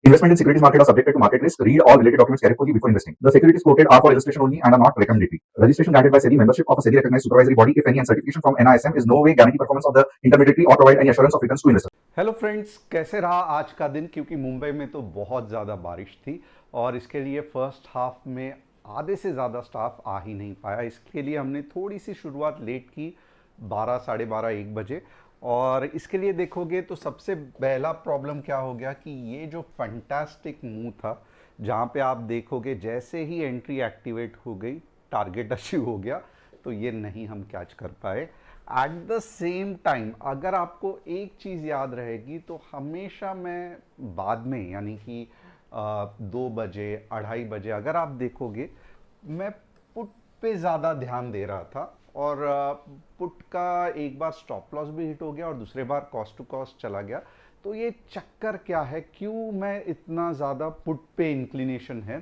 Investment in securities market are subjected to market risk. Read all related documents carefully before investing. The securities quoted are for illustration only and are not recommendatory. Registration granted by SEBI. Membership of a SEBI recognized supervisory body, if any, and certification from NISM is no way guarantee performance of the intermediary or provide any assurance of returns to investors. Hello friends, कैसे रहा आज का दिन? क्योंकि मुंबई में तो बहुत ज़्यादा बारिश थी और इसके लिए फर्स्ट हाफ में आधे से ज़्यादा स्टाफ आ ही नहीं पाया। इसके लिए हमने थोड़ी सी शुरुआत लेट की, 12 साढ़े 12 1 बजे। और इसके लिए देखोगे तो सबसे पहला प्रॉब्लम क्या हो गया कि ये जो फंटास्टिक मूव था, जहाँ पे आप देखोगे जैसे ही एंट्री एक्टिवेट हो गई, टारगेट अचीव हो गया, तो ये नहीं हम कैच कर पाए। एट द सेम टाइम अगर आपको एक चीज़ याद रहेगी तो हमेशा मैं बाद में, यानी कि 2 बजे 2:30 बजे अगर आप देखोगे, मैं पुट पे ज़्यादा ध्यान दे रहा था। और पुट का एक बार स्टॉप लॉस भी हिट हो गया और दूसरे बार कॉस्ट टू कॉस्ट चला गया। तो ये चक्कर क्या है, क्यों मैं इतना ज़्यादा पुट पे इंक्लिनेशन है,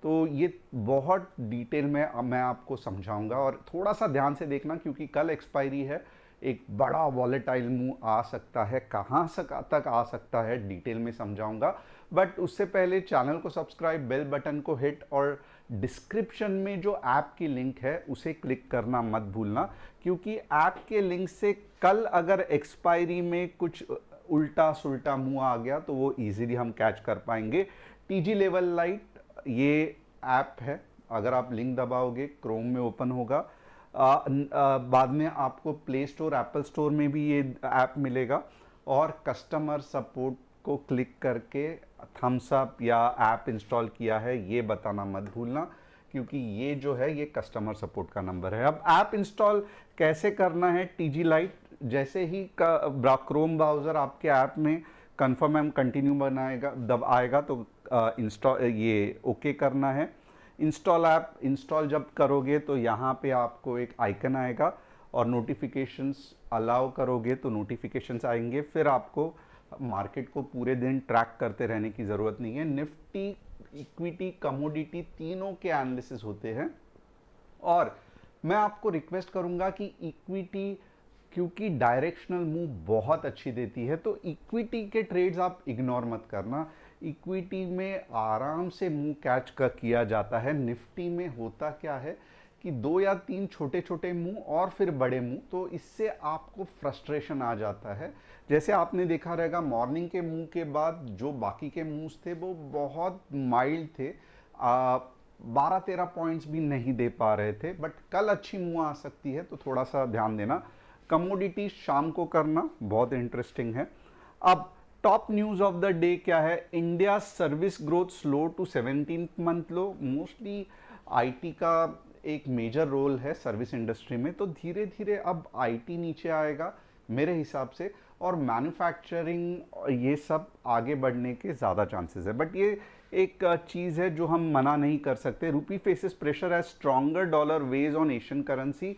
तो ये बहुत डिटेल में मैं आपको समझाऊंगा। और थोड़ा सा ध्यान से देखना क्योंकि कल एक्सपायरी है, एक बड़ा वॉलेटाइल मूव आ सकता है, कहाँ तक आ सकता है डिटेल में समझाऊंगा। बट उससे पहले चैनल को सब्सक्राइब, बेल बटन को हिट और डिस्क्रिप्शन में जो ऐप की लिंक है उसे क्लिक करना मत भूलना, क्योंकि ऐप के लिंक से कल अगर एक्सपायरी में कुछ उल्टा सुल्टा मुंह आ गया तो वो इजीली हम कैच कर पाएंगे। टीजी लेवल लाइट ये ऐप है, अगर आप लिंक दबाओगे क्रोम में ओपन होगा। बाद में आपको प्ले स्टोर, एप्पल स्टोर में भी ये ऐप मिलेगा। और कस्टमर सपोर्ट को क्लिक करके थम्स अप या ऐप इंस्टॉल किया है ये बताना मत भूलना, क्योंकि ये जो है ये कस्टमर सपोर्ट का नंबर है। अब ऐप इंस्टॉल कैसे करना है? टीजी लाइट जैसे ही क्रोम ब्राउज़र आपके ऐप में कन्फर्म एंड कंटिन्यू बनाएगा, दब आएगा तो इंस्टॉल ये ओके करना है। इंस्टॉल ऐप इंस्टॉल जब करोगे तो यहाँ पे आपको एक आइकन आएगा और नोटिफिकेशंस अलाउ करोगे तो नोटिफिकेशंस आएंगे। फिर आपको मार्केट को पूरे दिन ट्रैक करते रहने की ज़रूरत नहीं है। निफ्टी, इक्विटी, कमोडिटी तीनों के एनालिसिस होते हैं। और मैं आपको रिक्वेस्ट करूंगा कि इक्विटी, क्योंकि डायरेक्शनल मूव बहुत अच्छी देती है, तो इक्विटी के ट्रेड्स आप इग्नोर मत करना। इक्विटी में आराम से मूव कैच कर किया जाता है। निफ्टी में होता क्या है कि 2 या 3 छोटे छोटे मूव और फिर बड़े मूव, तो इससे आपको फ्रस्ट्रेशन आ जाता है। जैसे आपने देखा रहेगा मॉर्निंग के मूव के बाद जो बाकी के मूव्स थे वो बहुत माइल्ड थे, 12-13 पॉइंट्स भी नहीं दे पा रहे थे। बट कल अच्छी मूव आ सकती है, तो थोड़ा सा ध्यान देना। कमोडिटी शाम को करना बहुत इंटरेस्टिंग है। अब top news of the day क्या है? India service growth slow to 17th month low. Mostly IT का एक मेजर रोल है सर्विस इंडस्ट्री में, तो धीरे धीरे अब आईटी नीचे आएगा मेरे हिसाब से, और मैन्युफैक्चरिंग ये सब आगे बढ़ने के ज़्यादा चांसेस है। बट ये एक चीज़ है जो हम मना नहीं कर सकते। Rupee faces pressure as stronger dollar weighs on Asian currency.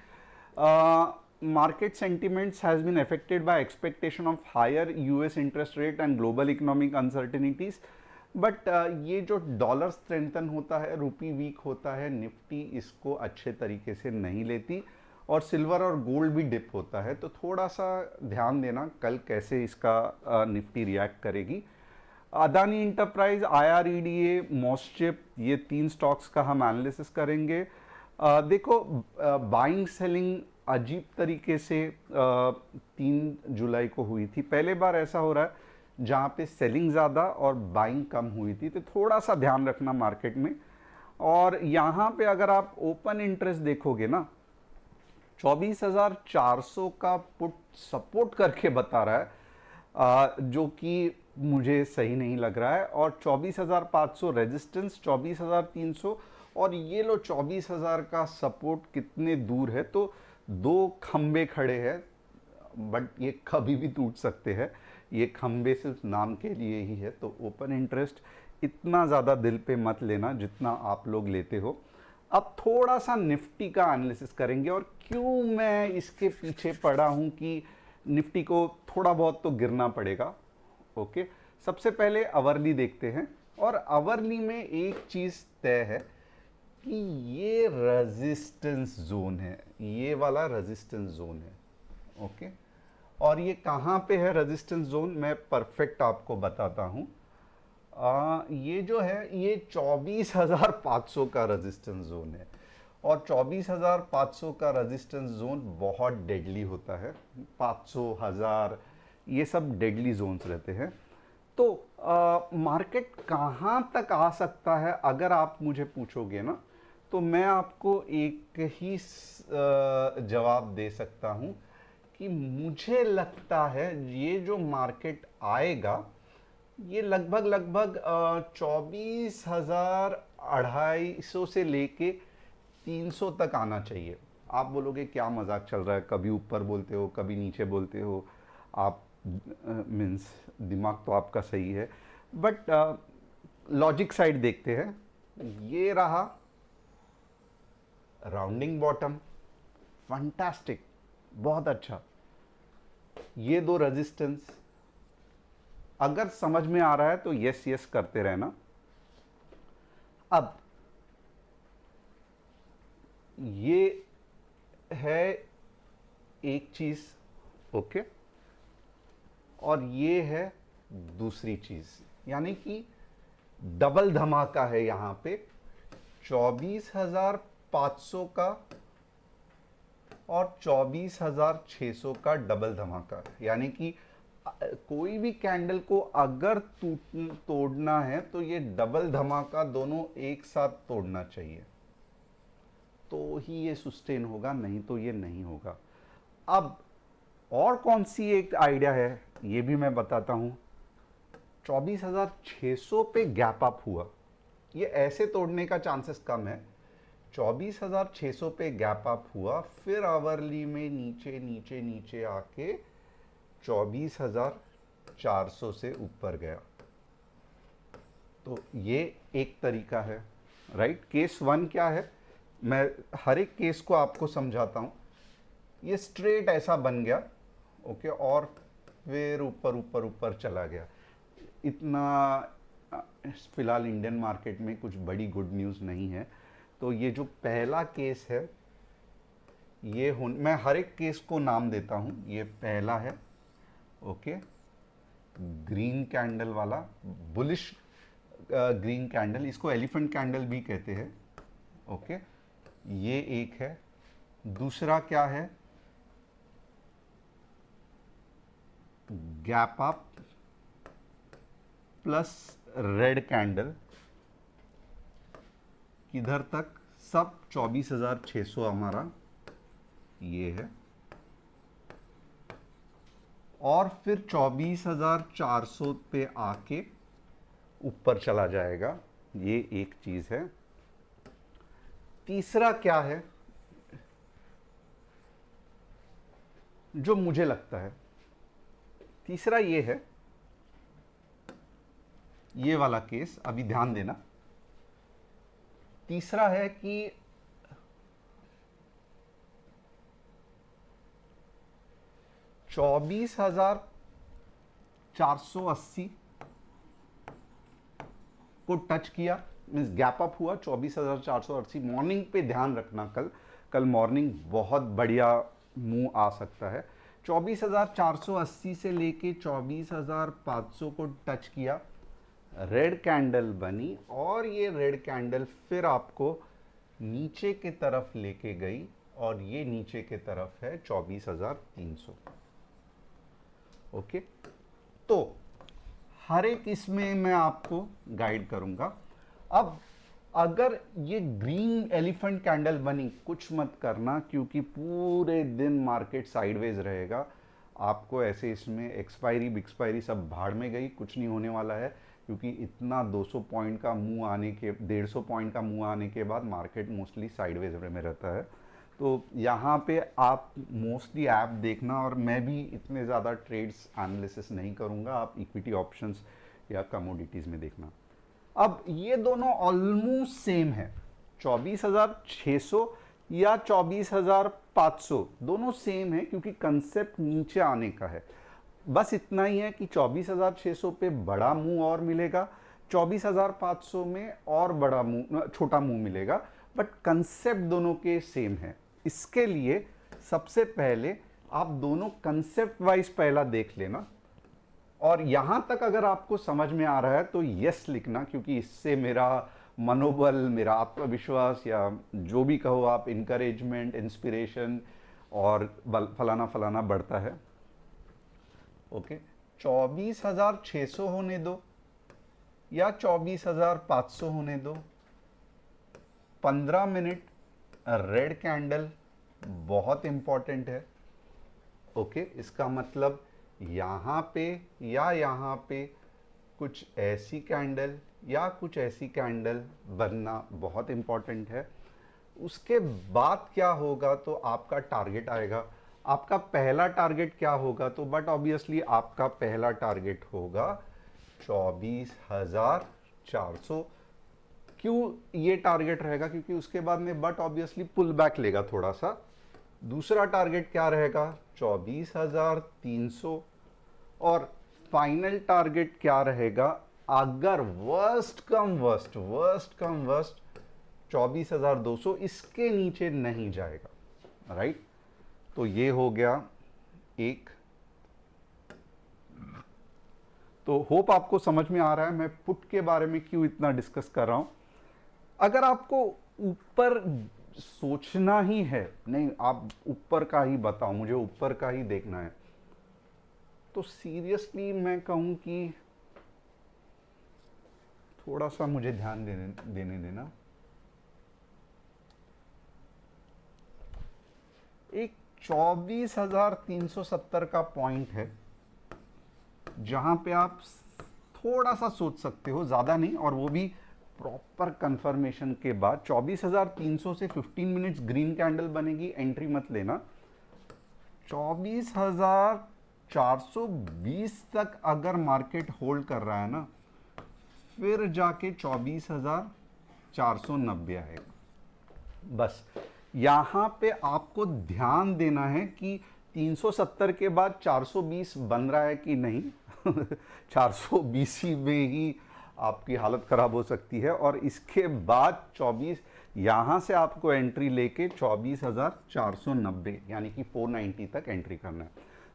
Market sentiments has been affected by expectation of higher US interest rate and global economic uncertainties. But ये जो डॉलर स्ट्रेंथन होता है, रूपी वीक होता है, निफ्टी इसको अच्छे तरीके से नहीं लेती, और सिल्वर और गोल्ड भी डिप होता है। तो थोड़ा सा ध्यान देना कल कैसे इसका निफ्टी रिएक्ट करेगी। अदानी इंटरप्राइज, IREDA, मॉस्चिप, ये 3 स्टॉक्स का हम एनालिसिस करेंगे। देखो बाइंग सेलिंग अजीब तरीके से 3 जुलाई को हुई थी। पहले बार ऐसा हो रहा है जहाँ पे सेलिंग ज़्यादा और बाइंग कम हुई थी, तो थोड़ा सा ध्यान रखना मार्केट में। और यहाँ पे अगर आप ओपन इंटरेस्ट देखोगे ना, 24,400 का पुट सपोर्ट करके बता रहा है, जो कि मुझे सही नहीं लग रहा है। और 24,500 रेजिस्टेंस, 24,300, और ये लो 24,000 का सपोर्ट कितने दूर है। तो 2 खंबे खड़े हैं, बट ये कभी भी टूट सकते हैं। ये खंबे सिर्फ नाम के लिए ही है। तो ओपन इंटरेस्ट इतना ज़्यादा दिल पे मत लेना जितना आप लोग लेते हो। अब थोड़ा सा निफ्टी का एनालिसिस करेंगे और क्यों मैं इसके पीछे पड़ा हूँ कि निफ्टी को थोड़ा बहुत तो गिरना पड़ेगा। ओके, सबसे पहले आवरली देखते हैं। और आवरली में एक चीज़ तय है कि ये रेजिस्टेंस जोन है, ये वाला रेजिस्टेंस जोन है। ओके, और ये कहाँ पे है रेजिस्टेंस जोन, मैं परफेक्ट आपको बताता हूँ। ये जो है ये 24,500 का रेजिस्टेंस जोन है, और 24,500 का रेजिस्टेंस जोन बहुत डेडली होता है। 500, 1000 ये सब डेडली जोन्स रहते हैं। तो मार्केट कहाँ तक आ सकता है अगर आप मुझे पूछोगे ना, तो मैं आपको एक ही जवाब दे सकता हूँ कि मुझे लगता है ये जो मार्केट आएगा ये लगभग 24,250 से लेके 300 तक आना चाहिए। आप बोलोगे क्या मजाक चल रहा है, कभी ऊपर बोलते हो कभी नीचे बोलते हो आप, मीन्स दिमाग तो आपका सही है, बट लॉजिक साइड देखते हैं। ये रहा राउंडिंग बॉटम, फंटास्टिक, बहुत अच्छा। ये दो रेजिस्टेंस, अगर समझ में आ रहा है तो यस यस करते रहना। अब ये है एक चीज, ओके, और ये है दूसरी चीज, यानी कि डबल धमाका है यहां पे। 24,500 का और 24,600 का डबल धमाका है, यानी कि कोई भी कैंडल को अगर तोड़ना है तो ये डबल धमाका दोनों एक साथ तोड़ना चाहिए, तो ही ये सस्टेन होगा, नहीं तो ये नहीं होगा। अब और कौन सी एक आइडिया है ये भी मैं बताता हूं। 24,600 पे गैप अप हुआ, ये ऐसे तोड़ने का चांसेस कम है। 24,600 पे गैप अप हुआ, फिर आवरली में नीचे नीचे नीचे आके 24,400 से ऊपर गया। तो ये एक तरीका है, राइट। केस वन क्या है, मैं हर एक केस को आपको समझाता हूं। ये स्ट्रेट ऐसा बन गया, ओके, और फिर ऊपर ऊपर ऊपर चला गया। इतना फिलहाल इंडियन मार्केट में कुछ बड़ी गुड न्यूज़ नहीं है। तो ये जो पहला केस है, ये मैं हर एक केस को नाम देता हूं। ये पहला है, ओके, ग्रीन कैंडल वाला, बुलिश ग्रीन कैंडल, इसको एलिफेंट कैंडल भी कहते हैं, ओके, ये एक है। दूसरा क्या है, gap up plus red candle, किधर तक, सब 24,600 हमारा ये है, और फिर 24,400 पे आके ऊपर चला जाएगा। ये एक चीज है। तीसरा क्या है जो मुझे लगता है, तीसरा ये है, ये वाला केस, अभी ध्यान देना। तीसरा है कि 24,480 को टच किया, मीन्स गैप अप हुआ 24,480। मॉर्निंग पे ध्यान रखना, कल मॉर्निंग बहुत बढ़िया मूव आ सकता है। 24,480 से लेके 24,500 को टच किया, रेड कैंडल बनी, और ये रेड कैंडल फिर आपको नीचे के तरफ लेके गई, और ये नीचे के तरफ है 24,300, ओके। तो हर एक इसमें मैं आपको गाइड करूंगा। अब अगर ये ग्रीन एलिफेंट कैंडल बनी, कुछ मत करना, क्योंकि पूरे दिन मार्केट साइडवेज रहेगा। आपको ऐसे इसमें एक्सपायरी बिक्सपायरी सब भाड़ में गई, कुछ नहीं होने वाला है, क्योंकि इतना 200 पॉइंट का मूव आने के, 150 पॉइंट का मूव आने के बाद मार्केट मोस्टली साइडवेज में रहता है। तो यहाँ पे आप मोस्टली ऐप देखना, और मैं भी इतने ज़्यादा ट्रेड्स एनालिसिस नहीं करूँगा, आप इक्विटी ऑप्शंस या कमोडिटीज़ में देखना। अब ये दोनों ऑलमोस्ट सेम है, 24,600 या 24,500 दोनों सेम है, क्योंकि कंसेप्ट नीचे आने का है। बस इतना ही है कि 24,600 पे बड़ा मूव और मिलेगा, 24,500 में और बड़ा मूव, छोटा मूव मिलेगा, बट कंसेप्ट दोनों के सेम है। इसके लिए सबसे पहले आप दोनों कंसेप्ट वाइज पहला देख लेना। और यहाँ तक अगर आपको समझ में आ रहा है तो यस लिखना, क्योंकि इससे मेरा मनोबल, मेरा आत्मविश्वास, या जो भी कहो आप, इनकरेजमेंट, इंस्पिरेशन और फलाना फलाना बढ़ता है। ओके, 24,600 होने दो या 24,500 होने दो। 15 मिनट रेड कैंडल बहुत इंपॉर्टेंट है। ओके, इसका मतलब यहाँ पे या यहाँ पे कुछ ऐसी कैंडल या कुछ ऐसी कैंडल बनना बहुत इंपॉर्टेंट है। उसके बाद क्या होगा, तो आपका टारगेट आएगा। आपका पहला टारगेट क्या होगा, तो बट ऑब्वियसली आपका पहला टारगेट होगा 24,400। क्यों ये टारगेट रहेगा, क्योंकि उसके बाद में बट ऑब्वियसली पुल बैक लेगा थोड़ा सा। दूसरा टारगेट क्या रहेगा, 24,300। और फाइनल टारगेट क्या रहेगा, अगर वर्स्ट कम वर्स्ट 24,200 इसके नीचे नहीं जाएगा, राइट। तो ये हो गया एक। तो होप आपको समझ में आ रहा है मैं पुट के बारे में क्यों इतना डिस्कस कर रहा हूं। अगर आपको ऊपर सोचना ही है, नहीं आप ऊपर का ही बताओ, मुझे ऊपर का ही देखना है, तो सीरियसली मैं कहूं कि थोड़ा सा मुझे ध्यान देने देना। एक 24,370 का पॉइंट है जहां पे आप थोड़ा सा सोच सकते हो, ज्यादा नहीं, और वो भी प्रॉपर कंफर्मेशन के बाद। 24,300 से 15 मिनट्स ग्रीन कैंडल बनेगी, एंट्री मत लेना। 24,420 तक अगर मार्केट होल्ड कर रहा है ना, फिर जाके 24,490 आएगा। बस यहां पे आपको ध्यान देना है कि 370 के बाद 420 बन रहा है कि नहीं। 420 ही में ही आपकी हालत खराब हो सकती है। और इसके बाद 24 यहां से आपको एंट्री लेके 24,490 यानी कि 490 तक एंट्री करना है।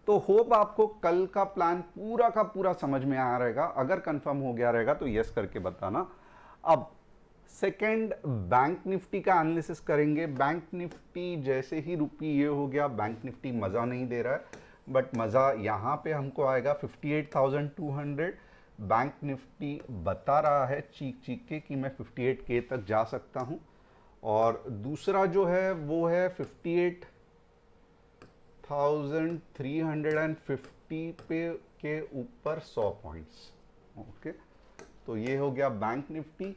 तो होप आपको कल का प्लान पूरा का पूरा समझ में आ रहेगा। अगर कंफर्म हो गया रहेगा तो यस करके बताना। अब सेकेंड, बैंक निफ्टी का एनालिसिस करेंगे। बैंक निफ्टी जैसे ही रुपी ये हो गया, बैंक निफ्टी मज़ा नहीं दे रहा है, बट मज़ा यहाँ पे हमको आएगा 58,200। बैंक निफ्टी बता रहा है चीख चीख के कि मैं 58K तक जा सकता हूँ। और दूसरा जो है वो है 58,350 पे के ऊपर 100 पॉइंट्स। ओके, तो ये हो गया बैंक निफ्टी।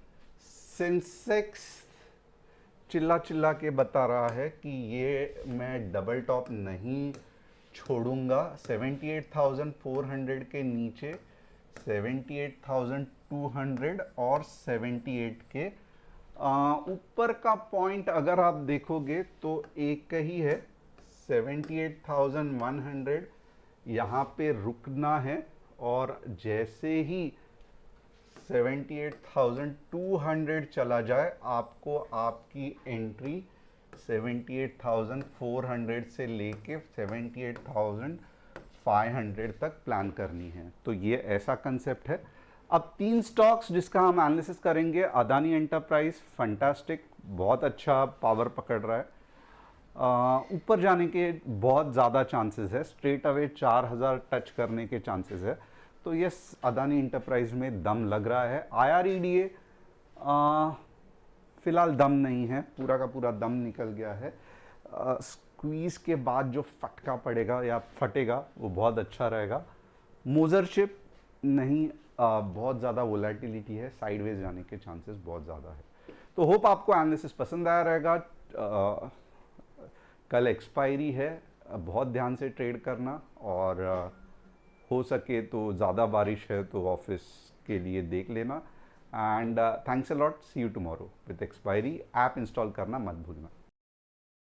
सेंसेक्स चिल्ला चिल्ला के बता रहा है कि ये मैं डबल टॉप नहीं छोड़ूंगा। 78,400 के नीचे 78,200 और 78 के ऊपर का पॉइंट अगर आप देखोगे तो एक ही है, 78,100। यहाँ पे रुकना है और जैसे ही 78,200 चला जाए आपको आपकी एंट्री 78,400 से लेके 78,500 तक प्लान करनी है। तो ये ऐसा कंसेप्ट है। अब 3 स्टॉक्स जिसका हम एनालिसिस करेंगे। अदानी एंटरप्राइज फंटास्टिक, बहुत अच्छा पावर पकड़ रहा है, ऊपर जाने के बहुत ज़्यादा चांसेस है, स्ट्रेट अवे 4,000 टच करने के चांसेस है। तो यस, अदानी इंटरप्राइज में दम लग रहा है। IREDA फिलहाल दम नहीं है, पूरा का पूरा दम निकल गया है। स्क्वीज के बाद जो फटका पड़ेगा या फटेगा वो बहुत अच्छा रहेगा। मोजरशिप नहीं, बहुत ज़्यादा वोलेटिलिटी है, साइडवेज जाने के चांसेस बहुत ज़्यादा है। तो होप आपको एनालिसिस पसंद आया रहेगा। कल एक्सपायरी है, बहुत ध्यान से ट्रेड करना, और हो सके तो ज़्यादा बारिश है तो ऑफिस के लिए देख लेना। And thanks a lot, see you tomorrow with expiry. App install करना मत भूलना।